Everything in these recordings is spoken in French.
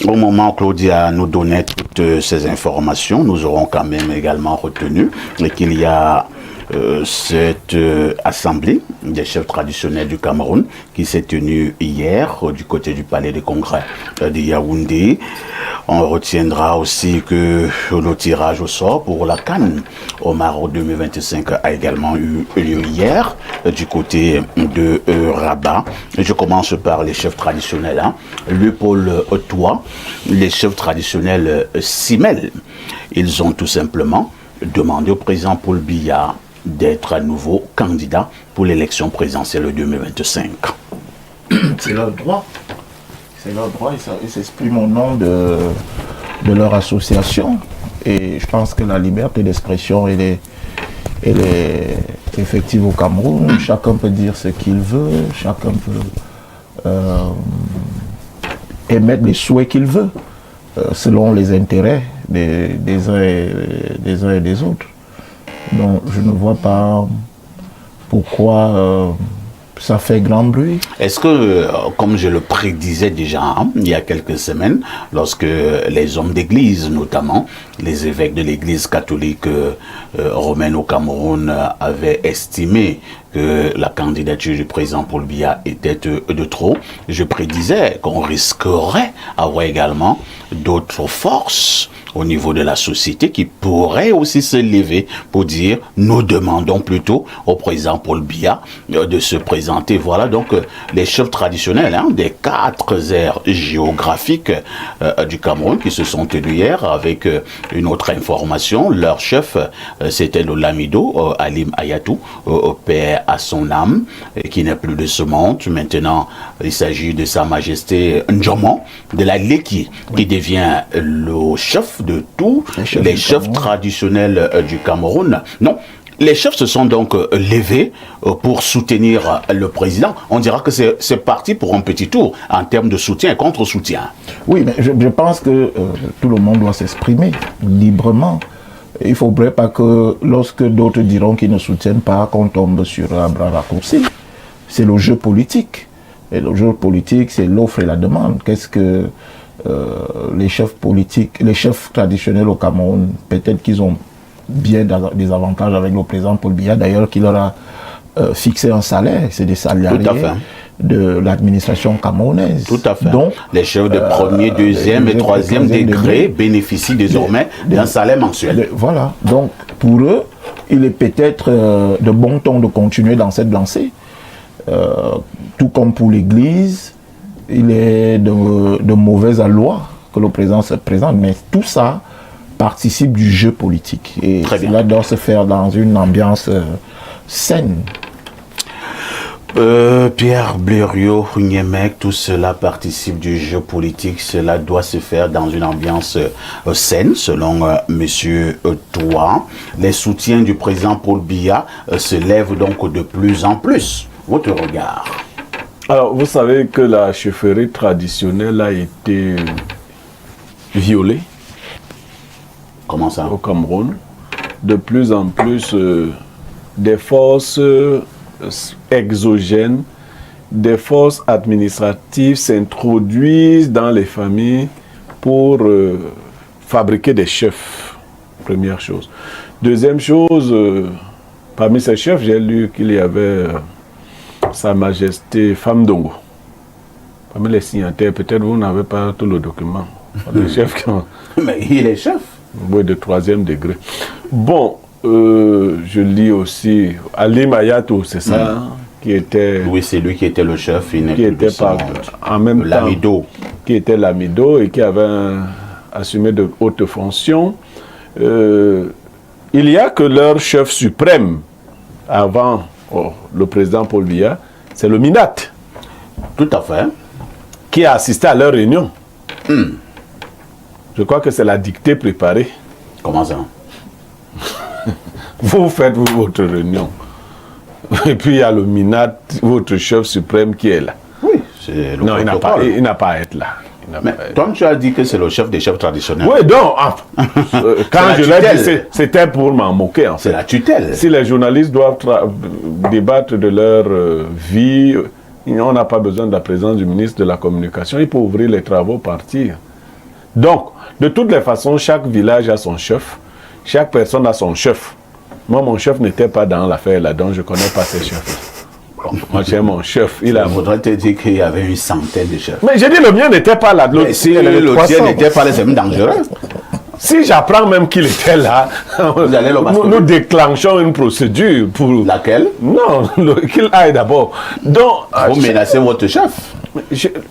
Au moment où Claudia nous donnait toutes ces informations, nous aurons quand même également retenu qu'il y a cette assemblée des chefs traditionnels du Cameroun qui s'est tenue hier du côté du palais des congrès de Yaoundé. On retiendra aussi que le tirage au sort pour la CAN au Maroc 2025 a également eu lieu hier du côté de Rabat. Je commence par les chefs traditionnels. Le pôle Ottawa, les chefs traditionnels Simel, ils ont tout simplement demandé au président Paul Biya d'être à nouveau candidat pour l'élection présidentielle 2025. C'est leur droit. C'est leur droit. Ils s'expriment au nom de leur association. Et je pense que la liberté d'expression, elle est effective au Cameroun. Chacun peut dire ce qu'il veut. Chacun peut émettre les souhaits qu'il veut, selon les intérêts des uns et des autres. Donc je ne vois pas pourquoi ça fait grand bruit. Est-ce que, comme je le prédisais déjà il y a quelques semaines, lorsque les hommes d'église, notamment les évêques de l'église catholique romaine au Cameroun, avaient estimé que la candidature du président Paul Biya était de trop, je prédisais qu'on risquerait d'avoir également d'autres forces au niveau de la société qui pourraient aussi se lever pour dire nous demandons plutôt au président Paul Biya de se présenter. Voilà donc les chefs traditionnels des 4 aires géographiques du Cameroun qui se sont tenus hier avec une autre information. Leur chef, c'était le Lamido, Alim Ayatou, paix à son âme, qui n'est plus de ce monde. Maintenant, il s'agit de Sa Majesté Ndjomo de la Leki, qui devient le chef de tous les chefs traditionnels du Cameroun. Non, les chefs se sont donc levés pour soutenir le président. On dira que c'est parti pour un petit tour en termes de soutien et contre-soutien. Oui, mais je pense que tout le monde doit s'exprimer librement. Il ne faudrait pas que lorsque d'autres diront qu'ils ne soutiennent pas, qu'on tombe sur un bras raccourci. C'est le jeu politique. Et le jeu politique, c'est l'offre et la demande. Qu'est-ce que les chefs politiques, les chefs traditionnels au Cameroun, peut-être qu'ils ont bien des avantages avec le président Paul Biya, d'ailleurs qui leur a fixé un salaire, c'est des salariés de l'administration camerounaise. Tout à fait. Donc, les chefs de premier, deuxième et troisième degré bénéficient désormais d'un salaire mensuel. Voilà. Donc, pour eux, il est peut-être de bon ton de continuer dans cette lancée. Tout comme pour l'Église, il est de mauvaise loi que le président se présente, mais tout ça participe du jeu politique. Et cela doit se faire dans une ambiance saine. Pierre Blériot, Niemek, tout cela participe du jeu politique. Cela doit se faire dans une ambiance saine, selon Monsieur Toua. Les soutiens du président Paul Biya se lèvent donc de plus en plus. Votre regard? Alors, vous savez que la chefferie traditionnelle a été violée. Comment ça? Au Cameroun. De plus en plus, des forces exogènes, des forces administratives s'introduisent dans les familles pour fabriquer des chefs. Première chose. Deuxième chose, parmi ces chefs, j'ai lu qu'il y avait Sa Majesté Famdongo. Parmi les signataires, peut-être vous n'avez pas tout le document. Les chefs qui ont... Mais il est chef. Oui, de 3e degré. Bon, je lis aussi Alim Ayatou, c'est ça, qui était... Oui, c'est lui qui était le chef. Qui était en même temps... Lamido. Qui était Lamido et qui avait assumé de hautes fonctions. Il y a que leur chef suprême, avant le président Paul Biya, c'est le Minat. Tout à fait. Qui a assisté à leur réunion. Je crois que c'est la dictée préparée. Comment ça? Vous faites votre réunion. Et puis il y a le Minat, votre chef suprême qui est là. Oui, c'est le non, il n'a pas à être là. Mais toi, tu as dit que c'est le chef des chefs traditionnels. Oui, donc, quand je l'ai dit, c'était pour m'en moquer. En fait. C'est la tutelle. Si les journalistes doivent débattre de leur vie, on n'a pas besoin de la présence du ministre de la Communication. Il peut ouvrir les travaux, partir. Donc, de toutes les façons, chaque village a son chef, chaque personne a son chef. Moi, mon chef n'était pas dans l'affaire là, donc je ne connais pas ces chefs. Moi, j'ai mon chef. Il faudrait te dire qu'il y avait une centaine de chefs. Mais j'ai dit, le mien n'était pas là. Mais si le tien n'était pas là, c'est même dangereux. Si j'apprends même qu'il était là, nous déclenchons une procédure pour... Laquelle? Non, qu'il aille d'abord. Donc, vous menacez votre chef.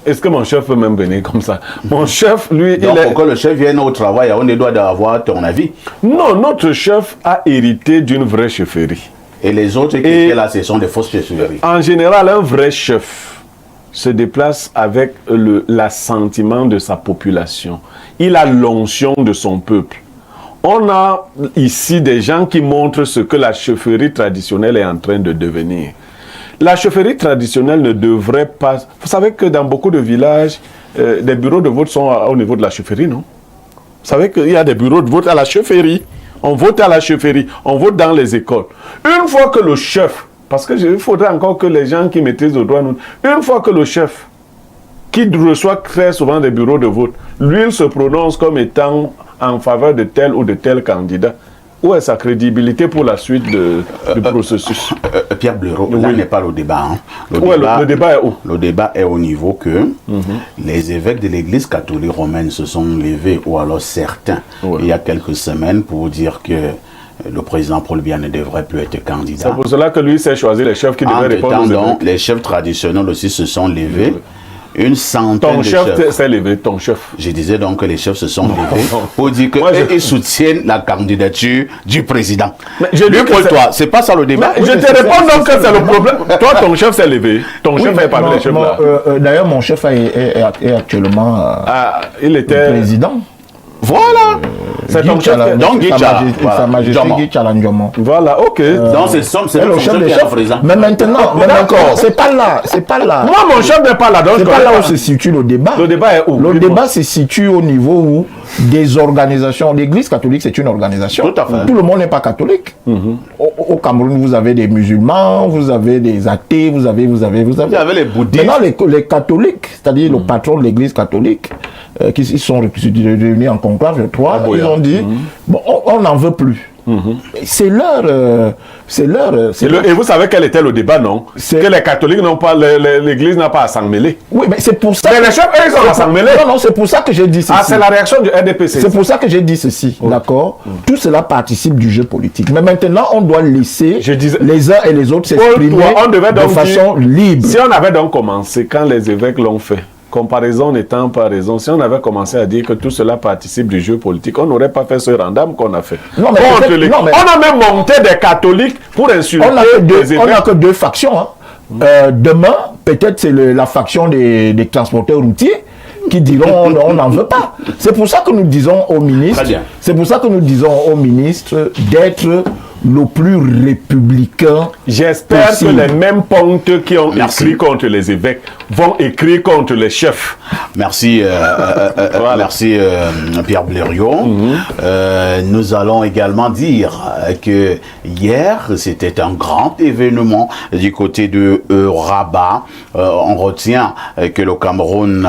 Est-ce que mon chef peut même venir comme ça? Mon chef, lui, donc, pour que le chef vienne au travail, on doit avoir ton avis. Non, notre chef a hérité d'une vraie chefferie. Et les autres qui étaient là, ce sont des fausses chefferies. En général, un vrai chef se déplace avec l'assentiment de sa population. Il a l'onction de son peuple. On a ici des gens qui montrent ce que la chefferie traditionnelle est en train de devenir. La chefferie traditionnelle ne devrait pas... Vous savez que dans beaucoup de villages, des bureaux de vote sont au niveau de la chefferie, non? Vous savez qu'il y a des bureaux de vote à la chefferie. On vote à la chefferie, on vote dans les écoles. Une fois que le chef, parce qu'il faudrait encore que les gens qui maîtrisent le droit, une fois que le chef, qui reçoit très souvent des bureaux de vote, lui, il se prononce comme étant en faveur de tel ou de tel candidat. Où est sa crédibilité pour la suite du processus? Pierre Blaireau, là n'est pas le débat. Hein. Le débat est où? Le débat est au niveau que les évêques de l'église catholique romaine se sont levés, ou alors certains, il y a quelques semaines, pour dire que le président Paul Biya ne devrait plus être candidat. C'est pour cela que lui s'est choisi les chefs qui devaient répondre aux évêques. Les chefs traditionnels aussi se sont levés. Une centaine ton de chefs. Ton chef s'est levé, ton chef. Je disais donc que les chefs se sont levés pour dire qu'ils soutiennent la candidature du président. Pour toi, c'est pas ça le débat. Je te réponds donc que c'est le problème. Toi, ton chef s'est levé. Ton chef est parmi les chefs là. D'ailleurs, mon chef est actuellement il était président. Voilà. C'est ton chef. Donc, Sa Majesté Guy Tchalandiomon. Voilà, ok. Donc, c'est le chef des chefs. Mais maintenant, c'est pas là. Moi, mon chef n'est pas là. C'est pas là où se situe le débat. Le débat est où? Le débat se situe au niveau où des organisations. L'Église catholique, c'est une organisation. Tout à fait. Tout le monde n'est pas catholique. Au Cameroun, vous avez des musulmans, vous avez des athées, vous avez les bouddhistes. Maintenant, les catholiques, c'est-à-dire le patron de l'Église catholique, qui sont réunis en conclave, je crois, ils ont dit, bon, on n'en veut plus. C'est leur... Et vous savez quel était le débat, non? Que les catholiques n'ont pas... L'Église n'a pas à s'en mêler. Oui, mais c'est pour ça... Mais les chefs, eux, ils ont à s'en mêler. Non, c'est pour ça que j'ai dit ceci. Ah, c'est la réaction du RDPC. C'est pour ça que j'ai dit ceci, d'accord? Tout cela participe du jeu politique. Mais maintenant, on doit laisser les uns et les autres s'exprimer de façon libre. Si on avait donc commencé, quand les évêques l'ont fait, comparaison n'étant pas raison, si on avait commencé à dire que tout cela participe du jeu politique, on n'aurait pas fait ce rendam qu'on a fait. On a même monté des catholiques pour insulter les évêques. On n'a que deux factions. Hein. Demain, peut-être c'est la faction des transporteurs routiers qui diront on n'en veut pas. C'est pour ça que nous disons au ministre, d'être le plus républicain. J'espère que les mêmes pontes qui ont écrit contre les évêques vont écrire contre les chefs. Merci, merci Pierre Blaireau. Nous allons également dire que hier, c'était un grand événement du côté de Rabat. On retient que le Cameroun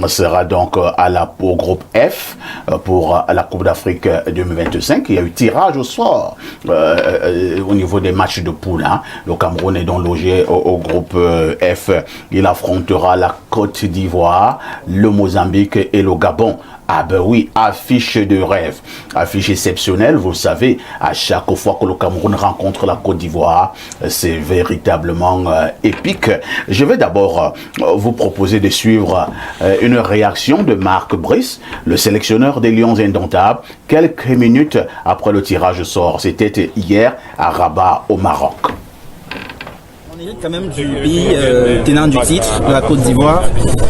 sera donc au groupe F pour la Coupe d'Afrique 2025. Il y a eu tirage au sort au niveau des matchs de poule. Hein. Le Cameroun est donc logé au groupe F. Il affrontera la Côte d'Ivoire, le Mozambique et le Gabon. Ah ben oui, affiche de rêve, affiche exceptionnelle, vous savez, à chaque fois que le Cameroun rencontre la Côte d'Ivoire, c'est véritablement épique. Je vais d'abord vous proposer de suivre une réaction de Marc Brice, le sélectionneur des Lions Indomptables, quelques minutes après le tirage au sort. C'était hier à Rabat, au Maroc. On hérite quand même du pays tenant du titre, de la Côte d'Ivoire.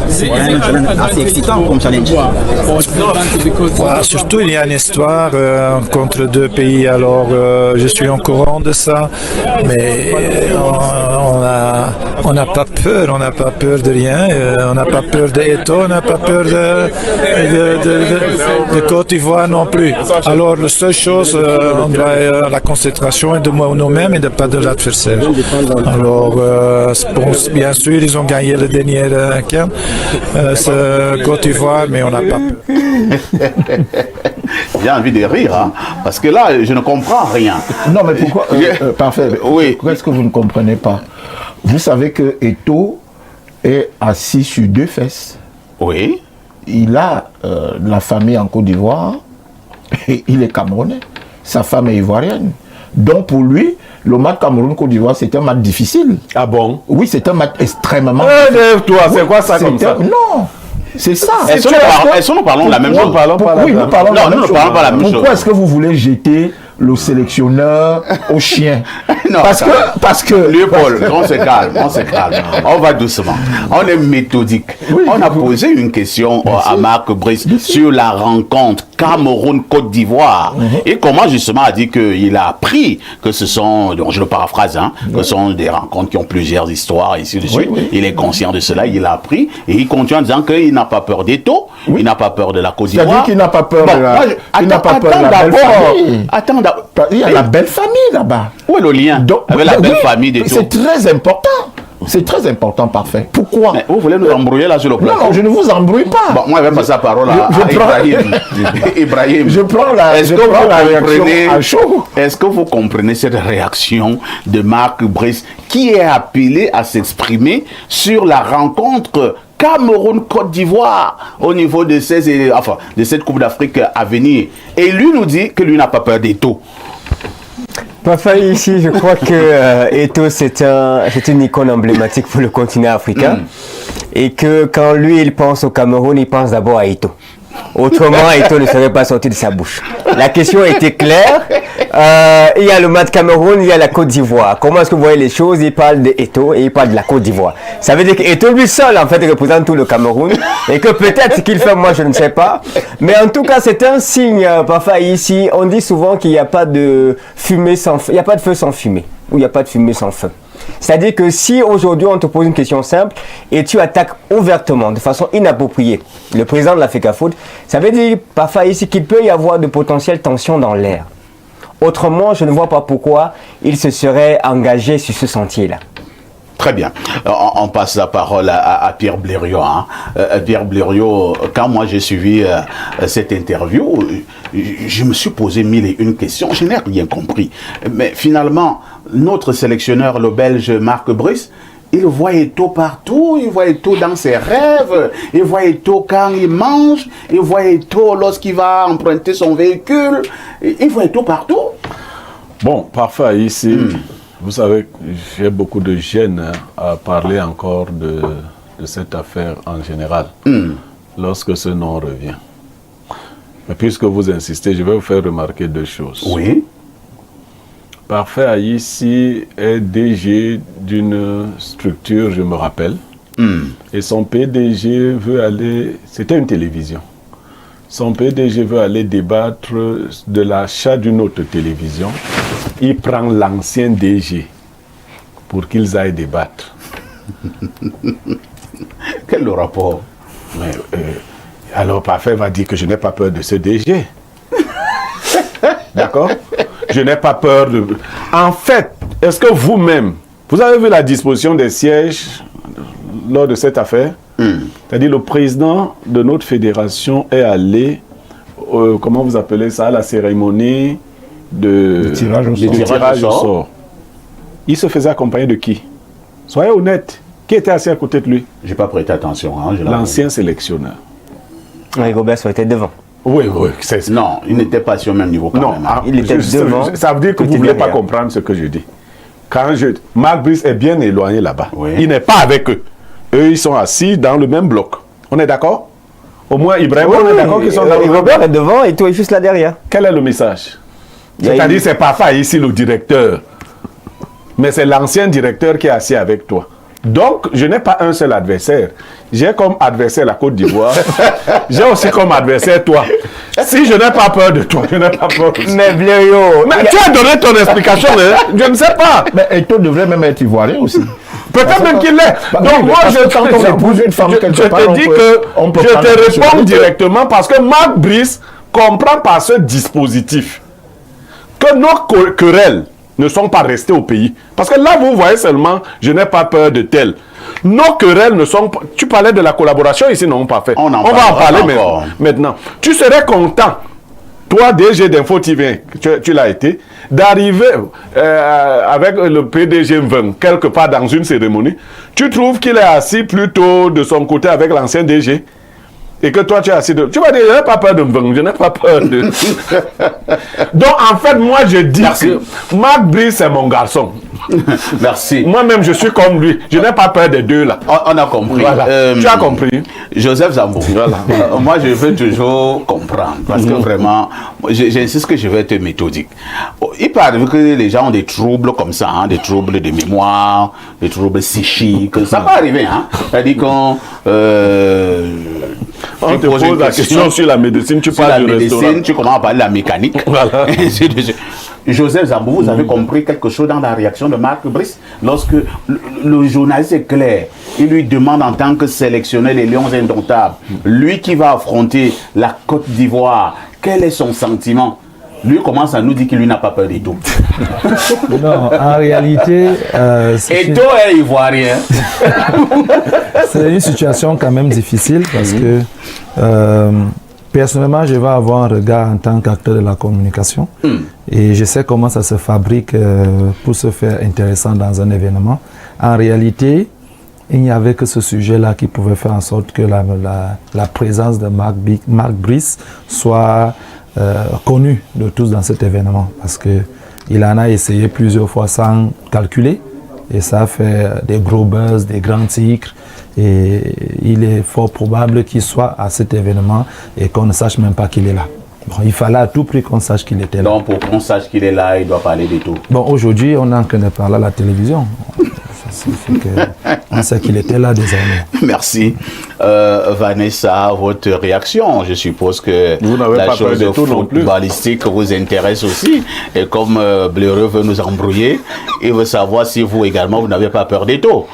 C'est quand même un challenge assez excitant comme challenge. Surtout, il y a une histoire contre deux pays, alors je suis au courant de ça, mais On n'a pas peur de rien. On n'a pas peur d'Eto, on n'a pas peur de Côte d'Ivoire non plus. Alors, la seule chose, on doit la concentration est de nous-mêmes et de pas de l'adversaire. Alors, bien sûr, ils ont gagné le dernier camp, Côte d'Ivoire, mais on n'a pas peur. J'ai envie de rire, hein, parce que là, je ne comprends rien. Non, mais pourquoi parfait. Oui. Pourquoi est-ce que vous ne comprenez pas? Vous savez que Eto'o est assis sur 2 fesses. Oui. Il a la famille en Côte d'Ivoire et il est camerounais. Sa femme est ivoirienne. Donc pour lui, le match Cameroun-Côte d'Ivoire, c'est un match difficile. Ah bon? Oui, c'est un match extrêmement Toi, c'est quoi ça comme ça? Non, c'est ça. Est-ce que nous parlons de la même chose? Oui, nous parlons de la même chose. Parlons pas la même chose. Pourquoi est-ce que vous voulez jeter le sélectionneur au chien? Non, parce que Léopold, on se calme, on va doucement, on est méthodique. Oui, on a posé une question à Marc Brice sur la rencontre Cameroun-Côte d'Ivoire et comment justement a dit qu'il a appris que ce sont, donc je le paraphrase, hein, que ce sont des rencontres qui ont plusieurs histoires ici de suite. Oui. Il est conscient de cela, il a appris et il continue en disant qu'il n'a pas peur d'Eto, il n'a pas peur de la Côte d'Ivoire. C'est-à-dire qu'il n'a pas peur de la, il n'a pas peur de la belle famille. Il y a la belle famille là-bas. Où est le lien avec la belle famille d'Eto? C'est très important. C'est très important, parfait. Pourquoi? Mais vous voulez nous embrouiller là sur le plateau? Non, je ne vous embrouille pas. Bon, moi, je vais passer la parole à Ibrahim. Ibrahim. Je prends la réaction à chaud. Est-ce que vous comprenez cette réaction de Marc Brice qui est appelé à s'exprimer sur la rencontre Cameroun-Côte d'Ivoire au niveau de cette Coupe d'Afrique à venir? Et lui nous dit que lui n'a pas peur d'Eto. Parfois ici, je crois que Eto'o c'est une icône emblématique pour le continent africain et que quand lui il pense au Cameroun, il pense d'abord à Eto'o. Autrement, Eto'o ne serait pas sorti de sa bouche. La question était claire. Il y a le match Cameroun, il y a la Côte d'Ivoire. Comment est-ce que vous voyez les choses? Il parle d'Eto'o et il parle de la Côte d'Ivoire. Ça veut dire qu'Eto'o lui seul en fait représente tout le Cameroun et que peut-être ce qu'il fait, moi je ne sais pas. Mais en tout cas, c'est un signe. Parfois ici, on dit souvent qu'il n'y a pas de fumée sans feu, il n'y a pas de feu sans fumée ou il n'y a pas de fumée sans feu. C'est-à-dire que si aujourd'hui on te pose une question simple et tu attaques ouvertement, de façon inappropriée, le président de la FECAFOOT, ça veut dire parfois ici qu'il peut y avoir de potentielles tensions dans l'air. Autrement, je ne vois pas pourquoi il se serait engagé sur ce sentier-là. Très bien. On passe la parole à Pierre Blériot. Hein. Pierre Blériot, quand moi j'ai suivi cette interview, je me suis posé 1001 questions. Je n'ai rien compris. Mais finalement, notre sélectionneur, le Belge Marc Brice, il voit Eto'o partout, il voit Eto'o dans ses rêves, il voit Eto'o quand il mange, il voit Eto'o lorsqu'il va emprunter son véhicule, il voit Eto'o partout. Bon, parfois ici, vous savez, j'ai beaucoup de gêne à parler encore de cette affaire en général, lorsque ce nom revient. Mais puisque vous insistez, je vais vous faire remarquer 2 choses. Oui. Parfait ici est DG d'une structure, je me rappelle, et son PDG veut aller, c'était une télévision, son PDG veut aller débattre de l'achat d'une autre télévision. Il prend l'ancien DG pour qu'ils aillent débattre. Quel est le rapport? Mais, alors Parfait va dire que je n'ai pas peur de ce DG. D'accord? Je n'ai pas peur de... En fait, est-ce que vous-même, vous avez vu la disposition des sièges lors de cette affaire? C'est-à-dire le président de notre fédération est allé, comment vous appelez ça, à la cérémonie de tirage au sort. Il se faisait accompagner de qui? Soyez honnête. Qui était assis à côté de lui? J'ai pas prêté attention. Hein, l'ancien sélectionneur. Oui, Robert était devant. Oui. Non, il n'était pas sur le même niveau quand même. Hein. Il était devant. Ça veut dire que vous ne voulez pas comprendre ce que je dis. Marc Brice est bien éloigné là-bas. Oui. Il n'est pas avec eux. Eux, ils sont assis dans le même bloc. On est d'accord? Au moins, Ibrahim, on est d'accord qu'ils sont dans le même Robert est devant et toi, il est juste là derrière. Quel est le message? C'est-à-dire, c'est parfois ici le directeur. Mais c'est l'ancien directeur qui est assis avec toi. Donc, je n'ai pas un seul adversaire. J'ai comme adversaire la Côte d'Ivoire. J'ai aussi comme adversaire toi. Si je n'ai pas peur de toi, je n'ai pas peur de toi. Mais Blériot... Mais tu as donné ton explication, hein? Je ne sais pas. Mais Eto'o devrait même être ivoirien aussi. Peut-être même qu'il l'est. Donc moi, quand on épouse une femme quelque part, je te dis que je te réponds directement parce que Marc Brice comprend par ce dispositif que nos querelles ne sont pas restées au pays. Parce que là, vous voyez seulement, je n'ai pas peur de tel. Nos querelles ne sont pas... Tu parlais de la collaboration ici, non, pas fait. On va en parler maintenant. Tu serais content, toi, DG d'Info TV, tu l'as été, d'arriver avec le PDG 20 quelque part dans une cérémonie. Tu trouves qu'il est assis plutôt de son côté avec l'ancien DG et que toi tu es assis de... Tu vas dire, je n'ai pas peur de me je n'ai pas peur de... Donc en fait, moi je dis que Marc Brice c'est mon garçon. Merci. Moi-même je suis comme lui. Je n'ai pas peur des deux là. On a compris. Voilà. Tu as compris. Joseph Zambou. Voilà. Moi je veux toujours comprendre parce que vraiment, j'insiste que je vais être méthodique. Il paraît que les gens ont des troubles comme ça, hein, des troubles de mémoire, des troubles psychiques. Ça peut arriver, hein. C'est-à-dire qu'on... on te pose la question sur la médecine, tu parles du restaurant. Tu commences à parler de la mécanique. Voilà. Joseph Zambou, vous avez compris quelque chose dans la réaction de Marc Brice lorsque le journaliste est clair. Il lui demande en tant que sélectionneur des Lions Indomptables, lui qui va affronter la Côte d'Ivoire, quel est son sentiment? Lui commence à nous dire qu'il lui n'a pas peur d'Eto. Non, en réalité... Eto est ivoirien. C'est une situation quand même difficile parce que personnellement, je vais avoir un regard en tant qu'acteur de la communication et je sais comment ça se fabrique pour se faire intéressant dans un événement. En réalité, il n'y avait que ce sujet-là qui pouvait faire en sorte que la présence de Marc Brice soit connu de tous dans cet événement parce qu'il en a essayé plusieurs fois sans calculer et ça a fait des gros buzz, des grands titres et il est fort probable qu'il soit à cet événement et qu'on ne sache même pas qu'il est là. Bon, il fallait à tout prix qu'on sache qu'il était là. Donc pour qu'on sache qu'il est là, il doit parler de tout. Bon, aujourd'hui, on est en train de parler à la télévision. On sait qu'il était là désormais. Merci. Vanessa, votre réaction, je suppose que la chose footballistique vous intéresse aussi. Et comme Bleureux veut nous embrouiller, il veut savoir si vous également, vous n'avez pas peur d'Eto.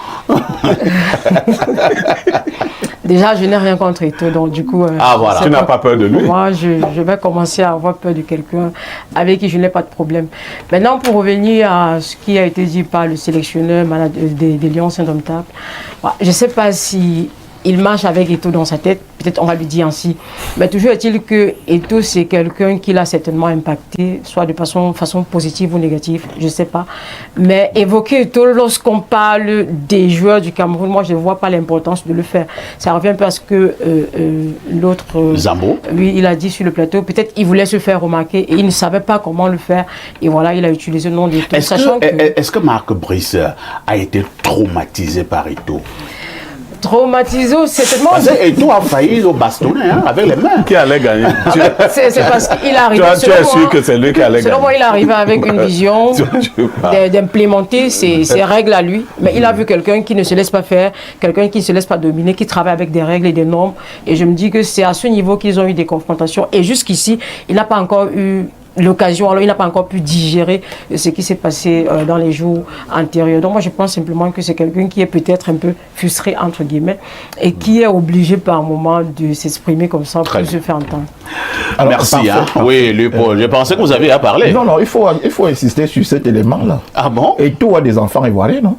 Déjà, je n'ai rien contre Eto, donc du coup... voilà. Tu n'as pas peur de lui? Moi, je vais commencer à avoir peur de quelqu'un avec qui je n'ai pas de problème. Maintenant, pour revenir à ce qui a été dit par le sélectionneur des Lions Indomptables, je ne sais pas si il marche avec Eto dans sa tête, peut-être on va lui dire ainsi. Mais toujours est-il que Eto, c'est quelqu'un qui l'a certainement impacté, soit de façon positive ou négative, je ne sais pas. Mais évoquer Eto lorsqu'on parle des joueurs du Cameroun, moi je ne vois pas l'importance de le faire. Ça revient parce que l'autre... Zambou. Lui, il a dit sur le plateau, peut-être il voulait se faire remarquer et il ne savait pas comment le faire. Et voilà, il a utilisé le nom d'Eto. Est-ce que Marc Brice a été traumatisé par Eto? Traumatisé, certainement. Parce que Eto a failli le bastonner avec les mains. Qui allait gagner? C'est parce qu'il arrive. Tu es sûr que c'est lui qui allait gagner? Selon moi, il arrive avec une vision d'implémenter ses règles à lui. Mais il a vu quelqu'un qui ne se laisse pas faire, quelqu'un qui ne se laisse pas dominer, qui travaille avec des règles et des normes. Et je me dis que c'est à ce niveau qu'ils ont eu des confrontations. Et jusqu'ici, il n'a pas encore eu l'occasion, alors il n'a pas encore pu digérer ce qui s'est passé dans les jours antérieurs. Donc moi je pense simplement que c'est quelqu'un qui est peut-être un peu frustré entre guillemets et qui est obligé par moment de s'exprimer comme ça pour se faire entendre. Alors, merci. Oui, Léopold, je pensais que vous aviez à parler. Non, il faut insister sur cet élément-là. Ah bon? Et tout a des enfants ivoiriens, non?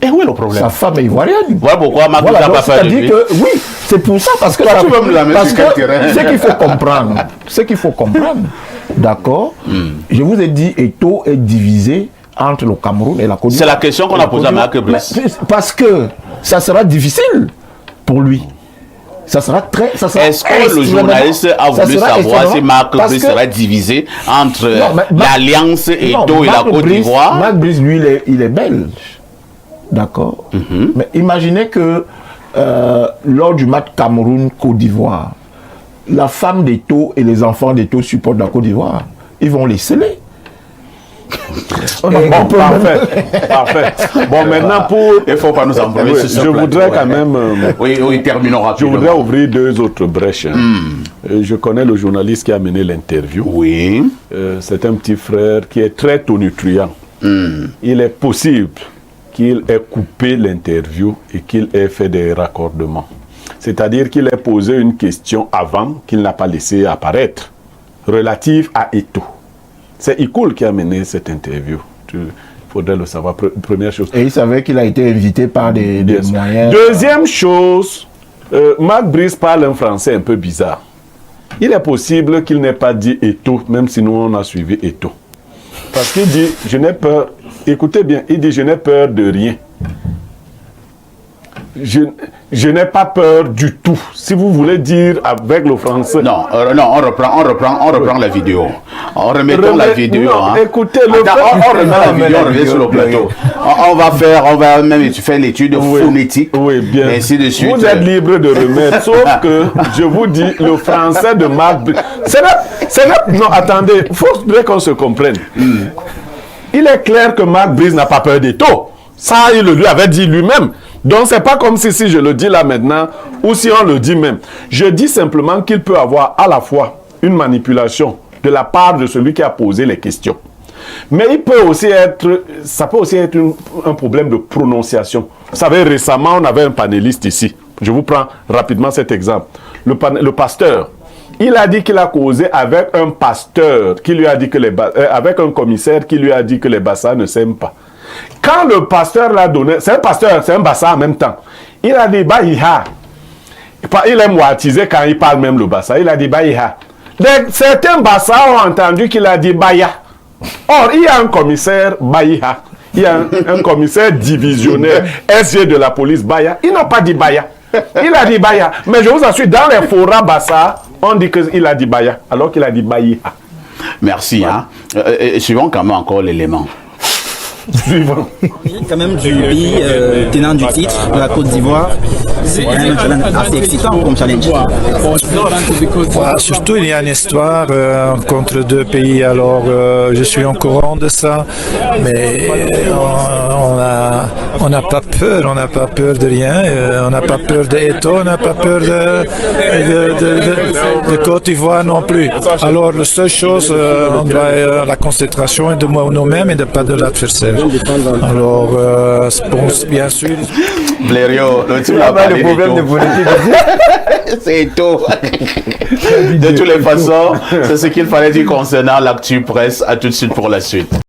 Et où est le problème? Sa femme est ivoirienne. Voilà pourquoi Marc n'a pas fait de lui. Oui, c'est pour ça, parce que ce qu'il faut comprendre, d'accord, je vous ai dit, Eto est divisé entre le Cameroun et la Côte d'Ivoire. C'est la question qu'on a posée à Marc Brice. Parce que ça sera difficile pour lui. Ça sera très... Est-ce que le journaliste a voulu savoir si Marc Brice sera divisé entre l'Alliance Eto et la Côte d'Ivoire? Marc Brice, lui, il est belge. D'accord. Mais imaginez que lors du match Cameroun-Côte d'Ivoire, la femme d'Eto et les enfants d'Eto supportent la Côte d'Ivoire. Ils vont les sceller. Parfait. Bon, maintenant, il ne faut pas nous embrouiller. Je voudrais quand même... oui, terminons rapidement. Je voudrais ouvrir deux autres brèches. Je connais le journaliste qui a mené l'interview. Oui. C'est un petit frère qui est très tonitruant. Il est possible qu'il ait coupé l'interview et qu'il ait fait des raccordements. C'est-à-dire qu'il ait posé une question avant qu'il n'a pas laissé apparaître, relative à Eto'o. C'est Ikul qui a mené cette interview. Il faudrait le savoir, première chose. Et il savait qu'il a été invité par des moyens... Deuxième chose, Marc Brice parle un français un peu bizarre. Il est possible qu'il n'ait pas dit Eto'o, même si nous on a suivi Eto'o. Parce qu'il dit, je n'ai peur, écoutez bien, il dit, je n'ai peur de rien. Je n'ai pas peur du tout. Si vous voulez dire avec le français... Non, on reprend la vidéo. Remettons la vidéo. Non, écoutez, on remet la vidéo, on revient sur le plateau. On va même faire l'étude phonétique. Oui, bien. Et ainsi de suite. Vous êtes libre de remettre, sauf que, je vous dis, le français de Marc Brice... Non, attendez, il faudrait qu'on se comprenne. Il est clair que Marc Brice n'a pas peur d'Eto'o. Ça, il le lui avait dit lui-même. Donc, c'est pas comme si je le dis là maintenant, ou si on le dit même. Je dis simplement qu'il peut avoir à la fois une manipulation de la part de celui qui a posé les questions. Mais il peut aussi être, ça peut aussi être un problème de prononciation. Vous savez, récemment, on avait un panéliste ici. Je vous prends rapidement cet exemple. Le pasteur, il a dit qu'il a causé avec un pasteur, qui lui a dit que avec un commissaire qui lui a dit que les Bassa ne s'aiment pas. Quand le pasteur l'a donné, c'est un pasteur, c'est un Bassa en même temps. Il a dit Baïha. Il aime wattiser quand il parle même le Bassa. Il a dit Baïha. Certains Bassa ont entendu qu'il a dit Baya. Or, il y a un commissaire Baïha. Il y a un commissaire divisionnaire SG de la police Baya. Il n'a pas dit Baya. Il a dit Baya. Mais je vous assure, dans les forats Bassa, on dit qu'il a dit Baya, alors qu'il a dit Baïha. Merci. Hein. Suivons quand même encore l'élément. Suivant. Quand même du pays tenant du titre de la Côte d'Ivoire. C'est un challenge assez excitant comme challenge. Voilà, surtout il y a une histoire contre deux pays, alors je suis au courant de ça, mais on n'a pas peur de rien, on n'a pas peur d'Eto'o, on n'a pas peur de Côte d'Ivoire non plus. Alors la seule chose, on doit la concentration est de nous-mêmes et de pas de l'adversaire. Alors, bien sûr. Blériot, tu m'as parlé de problème de politique. C'est tout. De toutes les façons, c'est ce qu'il fallait dire concernant l'actu presse. À tout de suite pour la suite.